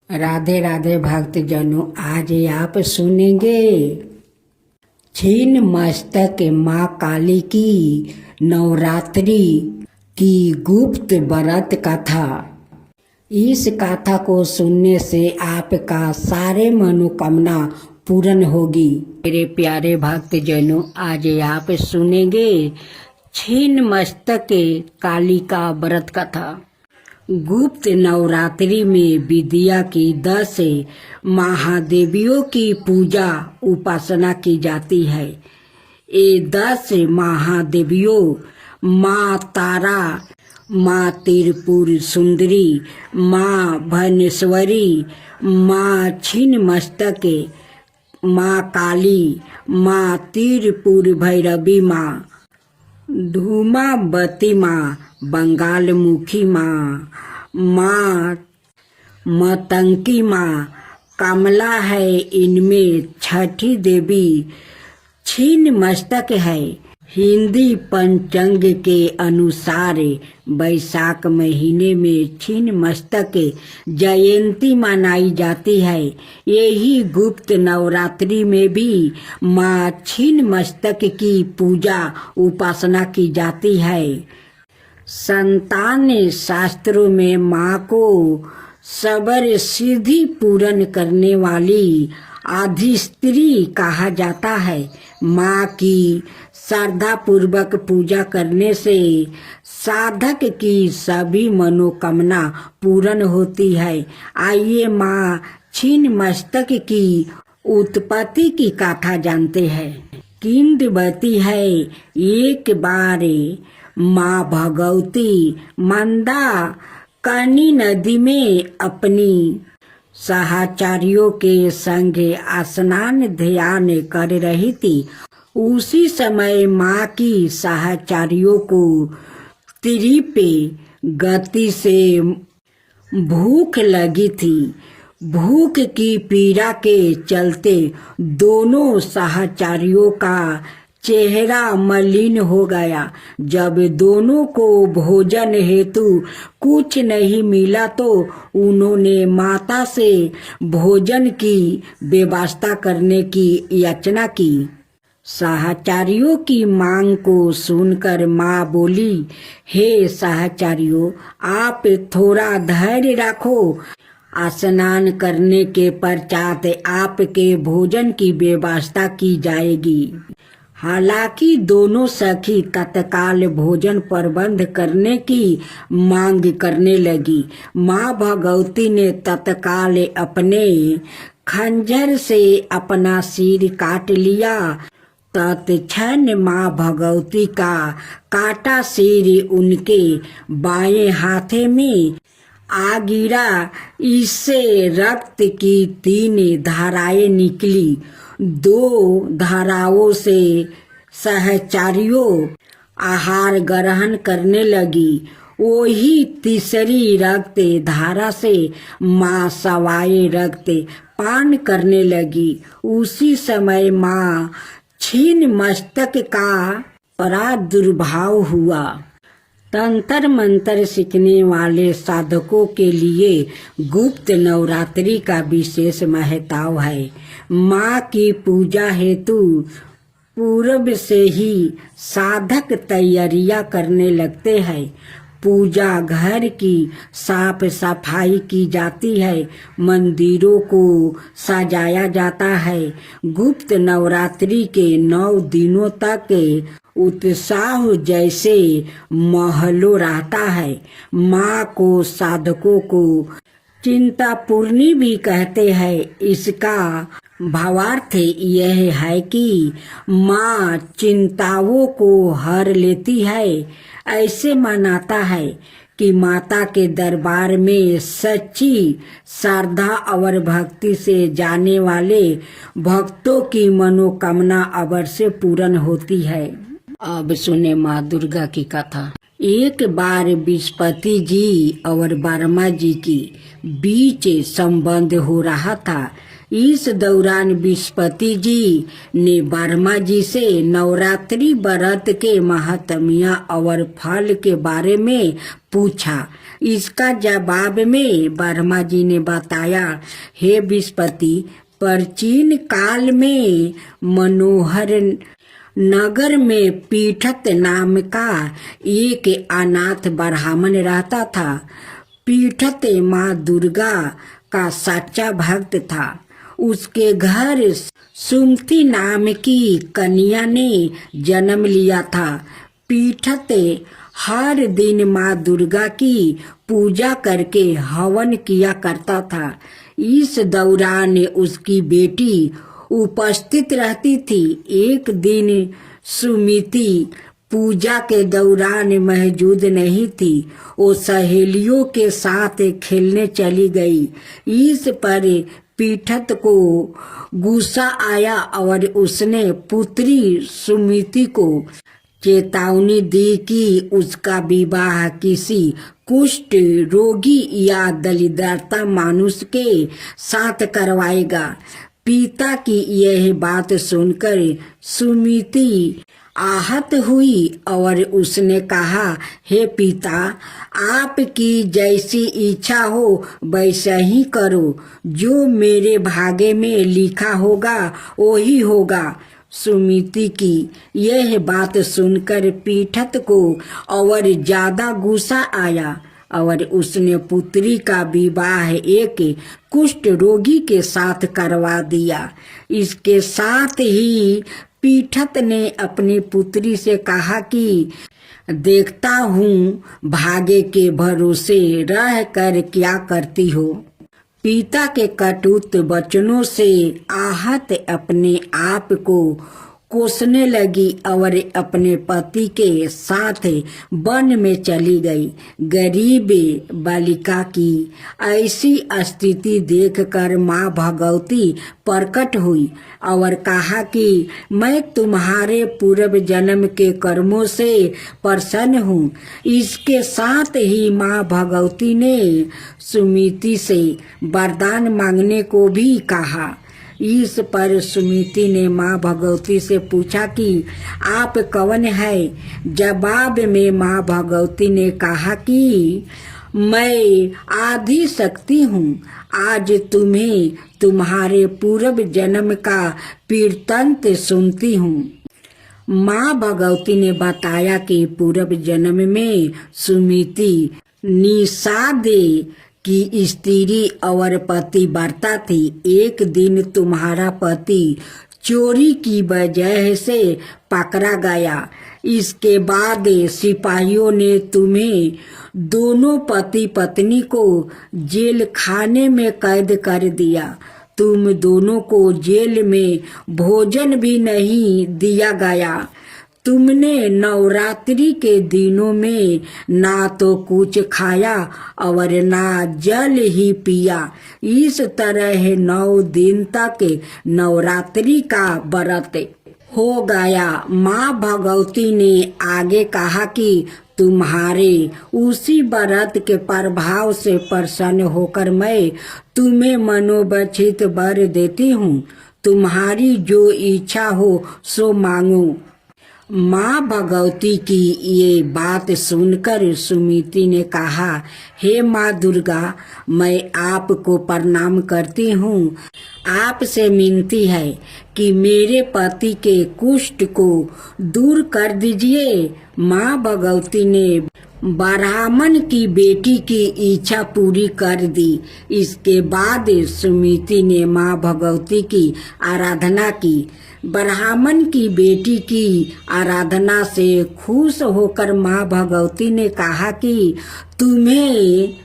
राधे राधे भक्तजनों, आज आप सुनेंगे छीन मस्तक माँ काली की नवरात्रि की गुप्त व्रत कथा। इस कथा को सुनने से आपका सारे मनोकामना पूर्ण होगी। मेरे प्यारे भक्तजनों, आज आप सुनेंगे छीन मस्तक काली का व्रत कथा। गुप्त नवरात्रि में विद्या की 10 महादेवियों की पूजा उपासना की जाती है। ये 10 महादेवियों माँ तारा, माँ त्रिपुर सुंदरी, माँ भुवनेश्वरी, माँ छिन्नमस्तक, माँ काली, माँ त्रिपुर भैरवी, माँ धूमावती, माँ बंगालमुखी, माँ मतंकी, माँ कमला है। इनमें छठी देवी छिन्नमस्तक है। हिंदी पंचांग के अनुसार वैशाख महीने में छिन्नमस्तक जयंती मनाई जाती है। यही गुप्त नवरात्रि में भी माँ छिन्नमस्तक की पूजा उपासना की जाती है। संतान शास्त्रों में माँ को सबर सिद्धि पूर्ण करने वाली आदिस्त्री कहा जाता है। माँ की श्रद्धा पूर्वक पूजा करने से साधक की सभी मनोकामना पूर्ण होती है। आइए माँ छिन्नमस्तक की उत्पत्ति की कथा जानते हैं। किंवदंती है, एक बार माँ भगवती मंदाकिनी नदी में अपनी सहचारियों के संग स्नान ध्यान कर रही थी। उसी समय माँ की सहचारियों को तीव्र गति से भूख लगी थी। भूख की पीड़ा के चलते दोनों सहचारियों का चेहरा मलिन हो गया। जब दोनों को भोजन हेतु कुछ नहीं मिला तो उन्होंने माता से भोजन की व्यवस्था करने की याचना की। सहचारियों की मांग को सुनकर माँ बोली, हे सहचारियों, आप थोड़ा धैर्य रखो। स्नान करने के पश्चात आपके भोजन की व्यवस्था की जाएगी। हालांकि दोनों सखी तत्काल भोजन प्रबंध करने की मांग करने लगी। माँ भगवती ने तत्काल अपने खंजर से अपना सिर काट लिया। तत्क्षण माँ भगवती का काटा सिर उनके बाएं हाथ में आ गिरा। इससे रक्त की 3 धाराएं निकली। 2 धाराओं से सहचारियों आहार ग्रहण करने लगी। वही तीसरी रक्त धारा से माँ सवाए रक्त पान करने लगी। उसी समय माँ छिन्नमस्तक का प्रादुर्भाव हुआ। तंत्र मंत्र सीखने वाले साधकों के लिए गुप्त नवरात्रि का विशेष महत्व है। माँ की पूजा हेतु पूर्व से ही साधक तैयारियां करने लगते हैं। पूजा घर की साफ सफाई की जाती है। मंदिरों को सजाया जाता है। गुप्त नवरात्रि के 9 दिनों तक उत्साह जैसे महलों रहता है। माँ को साधकों को चिंतापूर्णी भी कहते हैं। इसका भावार्थ यह है कि माँ चिंताओं को हर लेती है। ऐसे मानता है कि माता के दरबार में सच्ची श्रद्धा और भक्ति से जाने वाले भक्तों की मनोकामना अवश्य पूर्ण होती है। अब सुने माँ दुर्गा की कथा। एक बार बृहस्पति जी और वर्मा जी की बीच संबंध हो रहा था। इस दौरान विस्पति जी ने वर्मा जी से नवरात्रि व्रत के महात्म्य और फल के बारे में पूछा। इसका जवाब में वर्मा जी ने बताया, हे विस्पति, प्राचीन काल में मनोहर नगर में पीठत नाम का एक अनाथ ब्राह्मण रहता था। पीठत माँ दुर्गा का सच्चा भक्त था। उसके घर सुमति नाम की कन्या ने जन्म लिया था। पीठत हर दिन माँ दुर्गा की पूजा करके हवन किया करता था। इस दौरान उसकी बेटी उपस्थित रहती थी। एक दिन सुमिति पूजा के दौरान मौजूद नहीं थी। वो सहेलियों के साथ खेलने चली गई। इस पर पीठत को गुस्सा आया और उसने पुत्री सुमिति को चेतावनी दी कि उसका विवाह किसी कुष्ठ रोगी या दरिद्रता मानुष के साथ करवाएगा। पिता की यह बात सुनकर सुमिति आहत हुई और उसने कहा, हे पिता, आपकी जैसी इच्छा हो वैसा ही करो। जो मेरे भाग्य में लिखा होगा वही होगा। सुमिति की यह बात सुनकर पीठत को और ज्यादा गुस्सा आया और उसने पुत्री का विवाह एक कुष्ठ रोगी के साथ करवा दिया। इसके साथ ही पीठत ने अपनी पुत्री से कहा कि देखता हूँ भाग्य के भरोसे रह कर क्या करती हो। पिता के कटुत वचनों से आहत अपने आप को कोसने लगी और अपने पति के साथ वन में चली गई। गरीब बालिका की ऐसी स्थिति देखकर माँ भगवती प्रकट हुई और कहा कि मैं तुम्हारे पूर्व जन्म के कर्मों से प्रसन्न हूँ। इसके साथ ही माँ भगवती ने सुमिति से वरदान मांगने को भी कहा। इस पर सुमिति ने माँ भगवती से पूछा कि आप कौन है। जवाब में माँ भगवती ने कहा कि मैं आदि शक्ति हूँ। आज तुम्हें तुम्हारे पूर्व जन्म का वृत्तांत सुनती हूँ। माँ भगवती ने बताया कि पूर्व जन्म में सुमिति निषाद की स्त्री और पति व्रता थी। एक दिन तुम्हारा पति चोरी की वजह से पकड़ा गया। इसके बाद सिपाहियों ने तुम्हें दोनों पति पत्नी को जेल खाने में कैद कर दिया। तुम दोनों को जेल में भोजन भी नहीं दिया गया। तुमने नवरात्रि के दिनों में ना तो कुछ खाया और ना जल ही पिया। इस तरह 9 दिन तक नवरात्रि का व्रत हो गया। माँ भगवती ने आगे कहा कि तुम्हारे उसी व्रत के प्रभाव से प्रसन्न होकर मैं तुम्हें मनोवांछित वर देती हूँ। तुम्हारी जो इच्छा हो सो मांगो। माँ भगवती की ये बात सुनकर सुमिति ने कहा, हे माँ दुर्गा, मैं आपको प्रणाम करती हूँ। आपसे विनती है कि मेरे पति के कुष्ठ को दूर कर दीजिए। माँ भगवती ने ब्राह्मण की बेटी की इच्छा पूरी कर दी। इसके बाद सुमिति ने माँ भगवती की आराधना की। ब्राह्मण की बेटी की आराधना से खुश होकर माँ भगवती ने कहा कि तुम्हें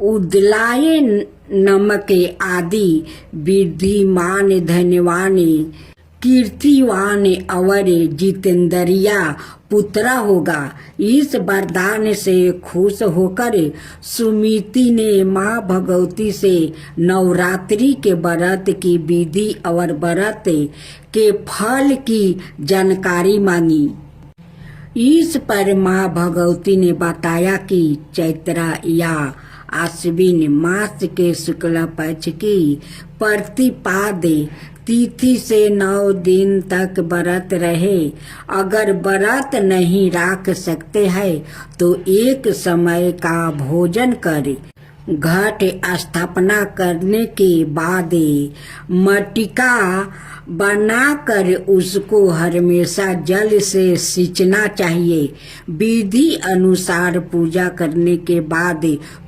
उदलाय नमक आदि विद्धिमान धन्यवान कीर्तिवान और जितेंद्रिया पुत्रा होगा। इस वरदान से खुश होकर सुमिति ने माँ भगवती से नवरात्रि के व्रत की विधि और व्रत के फल की जानकारी मांगी। इस पर माँ भगवती ने बताया कि चैत्रा या आश्विन मास के शुक्ल पक्ष की प्रतिपाद तिथि से 9 दिन तक व्रत रहे। अगर व्रत नहीं रख सकते हैं तो एक समय का भोजन करे। घट स्थापना करने के बाद मटिका बनाकर उसको हमेशा जल से सींचना चाहिए। विधि अनुसार पूजा करने के बाद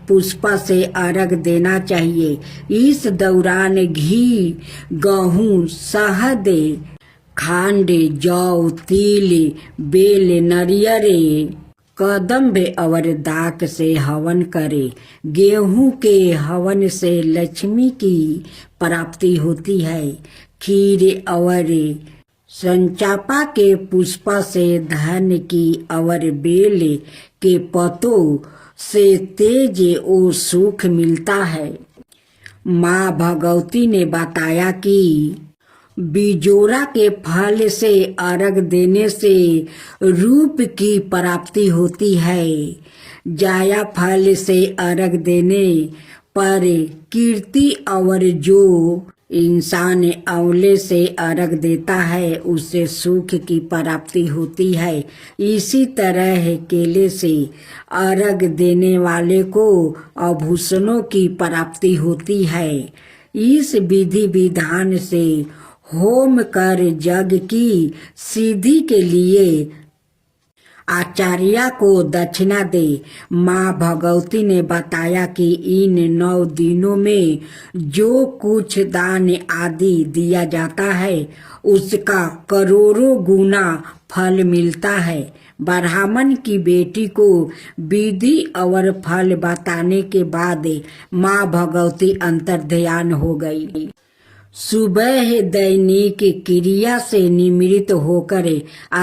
पुष्प से अर्घ देना चाहिए। इस दौरान घी, गेहूं, शहद, खांड, जौ, तिल, बेल, नारियल, कदम्ब और दाक से हवन करे। गेहूं के हवन से लक्ष्मी की प्राप्ति होती है। खीर और संचापा के पुष्प से धन की और बेल के पत्तों से तेज और सुख मिलता है। माँ भगवती ने बताया कि बिजोरा के फल से अर्घ देने से रूप की प्राप्ति होती है। जाया फल से अर्घ देने पर कीर्ति और जो इंसान अवले से अर्घ देता है उससे सुख की प्राप्ति होती है। इसी तरह केले से अर्घ देने वाले को आभूषणों की प्राप्ति होती है। इस विधि विधान से होम कर जग की सिद्धि के लिए आचार्य को दक्षिणा दे। माँ भगवती ने बताया कि इन 9 दिनों में जो कुछ दान आदि दिया जाता है उसका करोड़ों गुना फल मिलता है। ब्राह्मण की बेटी को विधि और फल बताने के बाद माँ भगवती अंतर्ध्यान हो गई। सुबह दैनिक क्रिया से निवृत्त होकर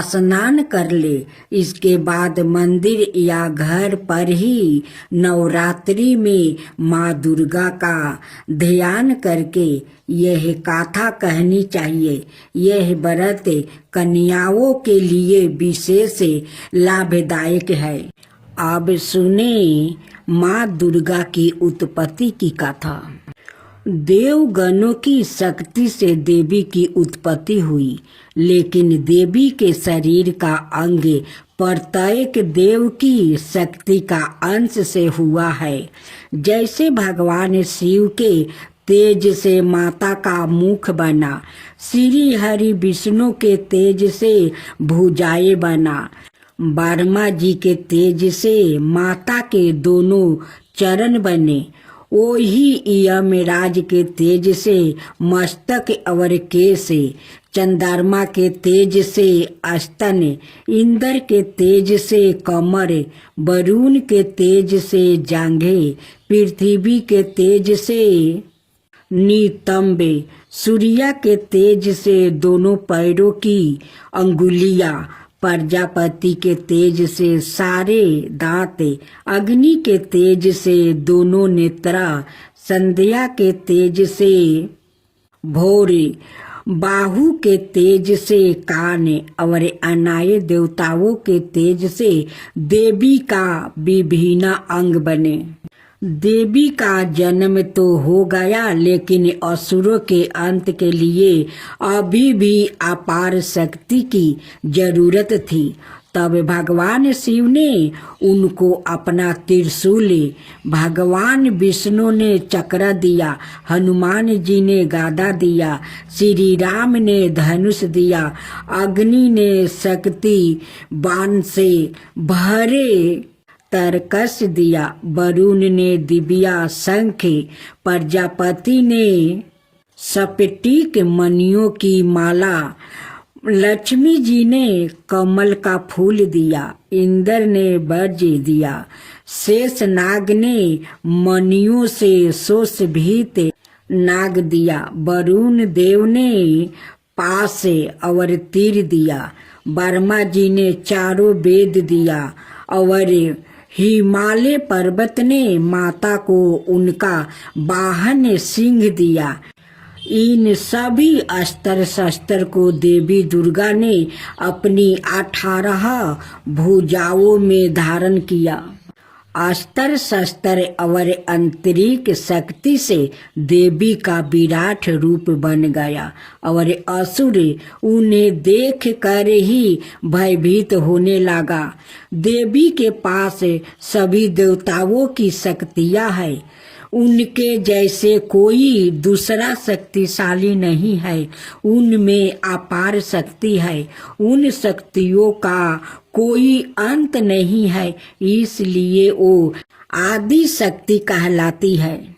स्नान कर ले। इसके बाद मंदिर या घर पर ही नवरात्रि में माँ दुर्गा का ध्यान करके यह गाथा कहनी चाहिए। यह व्रत कन्याओं के लिए विशेष लाभदायक है। अब सुने माँ दुर्गा की उत्पत्ति की कथा। देवगणों की शक्ति से देवी की उत्पत्ति हुई, लेकिन देवी के शरीर का अंग प्रत्येक देव की शक्ति का अंश से हुआ है। जैसे भगवान शिव के तेज से माता का मुख बना, श्री हरि विष्णु के तेज से भुजाएं बना, ब्रह्मा जी के तेज से माता के दोनों चरण बने, वही यमराज के तेज से मस्तक और केश, चंद्रमा के तेज से स्तन, इंद्र के तेज से कमर, वरुण के तेज से जांघें, पृथ्वी के तेज से नितंब, सूर्य के तेज से दोनों पैरों की अंगुलियां, प्रजापति के तेज से सारे दांत, अग्नि के तेज से दोनों नेत्रा, संध्या के तेज से भौर, बाहु के तेज से कान और अन्य देवताओं के तेज से देवी का विभिन्न अंग बने। देवी का जन्म तो हो गया, लेकिन असुरों के अंत के लिए अभी भी अपार शक्ति की जरूरत थी। तब भगवान शिव ने उनको अपना त्रिशूल, भगवान विष्णु ने चक्र दिया, हनुमान जी ने गदा दिया, श्री राम ने धनुष दिया, अग्नि ने शक्ति बाण से भरे तरकस दिया, वरुण ने दिव्या शंख, प्रजापति ने स्फटिक मणियों की माला, लक्ष्मी जी ने कमल का फूल दिया, इंद्र ने वज्र दिया, शेष नाग ने मणियों से सुशोभित नाग दिया, वरुण देव ने पास और तीर दिया, ब्रह्मा जी ने चारों वेद दिया और हिमालय पर्वत ने माता को उनका वाहन सिंह दिया। इन सभी अस्त्र शस्त्र को देवी दुर्गा ने अपनी 18 भुजाओं में धारण किया। अस्त्र शस्त्र और आंतरिक शक्ति से देवी का विराट रूप बन गया और असुर उन्हें देख कर ही भयभीत होने लगा। देवी के पास सभी देवताओं की शक्तियां हैं, उनके जैसे कोई दूसरा शक्तिशाली नहीं है, उनमें अपार शक्ति है, उन शक्तियों का कोई अंत नहीं है, इसलिए वो आदि शक्ति कहलाती है।